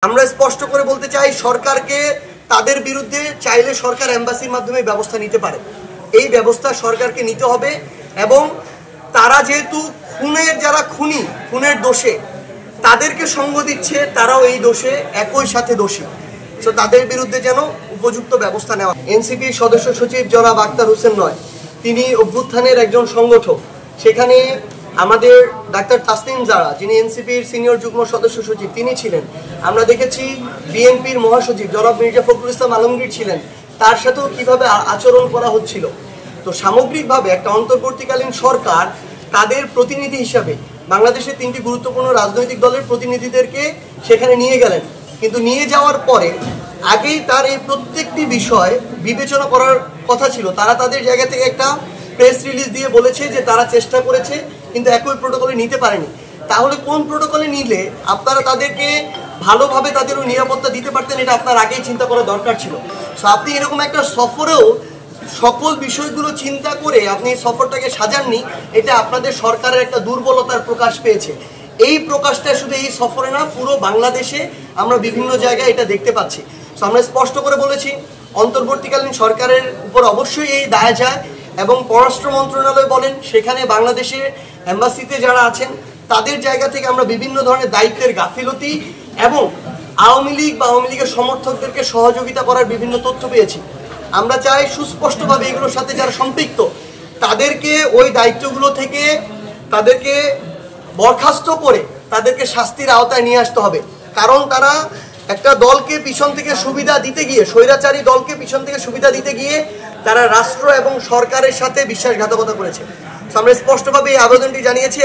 আমরা স্পষ্ট করে বলতে চাই, সরকারকে তাদের বিরুদ্ধে চাইলে সরকার এম্বাসির মাধ্যমে ব্যবস্থা নিতে পারে। এই ব্যবস্থা সরকারকে নিতে হবে এবং তারা যেহেতু যারা খুনের দোষে তাদেরকে সঙ্গ দিচ্ছে, তারাও এই দোষে একই সাথে দোষী। তো তাদের বিরুদ্ধে যেন উপযুক্ত ব্যবস্থা নেওয়া। এনসিপির সদস্য সচিব জনাব আক্তার হোসেন নয়, তিনি অভ্যুত্থানের একজন সংগঠক। সেখানে আমাদের ডাক্তার তাসনিম জারা, যিনি এনসিপির সিনিয়র যুগ্ম সদস্য সচিব, তিনি ছিলেন। আমরা দেখেছি বিএনপির মহাসচিব জনাব মির্জা ফখরুল ইসলাম আলমগীর ছিলেন। তার সাথেও কিভাবে আচরণ করা হচ্ছিল। তো সামগ্রিকভাবে একটা অন্তর্বর্তীকালীন সরকার তাদের প্রতিনিধি হিসাবে বাংলাদেশের 3টি গুরুত্বপূর্ণ রাজনৈতিক দলের প্রতিনিধিদেরকে সেখানে নিয়ে গেলেন, কিন্তু নিয়ে যাওয়ার পরে আগেই তার এই প্রত্যেকটি বিষয় বিবেচনা করার কথা ছিল। তারা তাদের জায়গা থেকে একটা প্রেস রিলিজ দিয়ে বলেছে যে তারা চেষ্টা করেছে কিন্তু একই প্রোটোকলে নিতে পারেনি। তাহলে কোন প্রোটোকলে নিলে আপনারা তাদেরকে ভালোভাবে তাদেরও নিরাপত্তা দিতে পারতেন, এটা আপনার আগেই চিন্তা করা দরকার ছিল। সো আপনি এরকম একটা সফরেও সকল বিষয়গুলো চিন্তা করে আপনি সফরটাকে সাজাননি, এটা আপনাদের সরকারের একটা দুর্বলতার প্রকাশ পেয়েছে। এই প্রকাশটা শুধু এই সফরে না, পুরো বাংলাদেশে আমরা বিভিন্ন জায়গায় এটা দেখতে পাচ্ছি। সো আমরা স্পষ্ট করে বলেছি, অন্তর্বর্তীকালীন সরকারের উপর অবশ্যই এই দায় যায় এবং পররাষ্ট্র মন্ত্রণালয় বলেন, সেখানে বাংলাদেশের এম্বাসিতে যারা আছেন তাদের জায়গা থেকে আমরা বিভিন্ন ধরনের দায়িত্বের গাফিলতি এবং আওয়ামী লীগ বা আওয়ামী লীগের সমর্থকদেরকে সহযোগিতা করার বিভিন্ন তথ্য পেয়েছি। আমরা চাই সুস্পষ্টভাবে এগুলোর সাথে যারা সম্পৃক্ত তাদেরকে ওই দায়িত্বগুলো থেকে তাদেরকে বরখাস্ত করে তাদেরকে শাস্তির আওতায় নিয়ে আসতে হবে। কারণ তারা একটা দলকে পিছন থেকে সুবিধা দিতে গিয়ে, স্বৈরাচারী দলকে পিছন থেকে সুবিধা দিতে গিয়ে তারা রাষ্ট্র এবং সরকারের সাথে বিশ্বাসঘাতকতা করেছে। আমরা স্পষ্টভাবে এই আবেদনটি জানিয়েছি।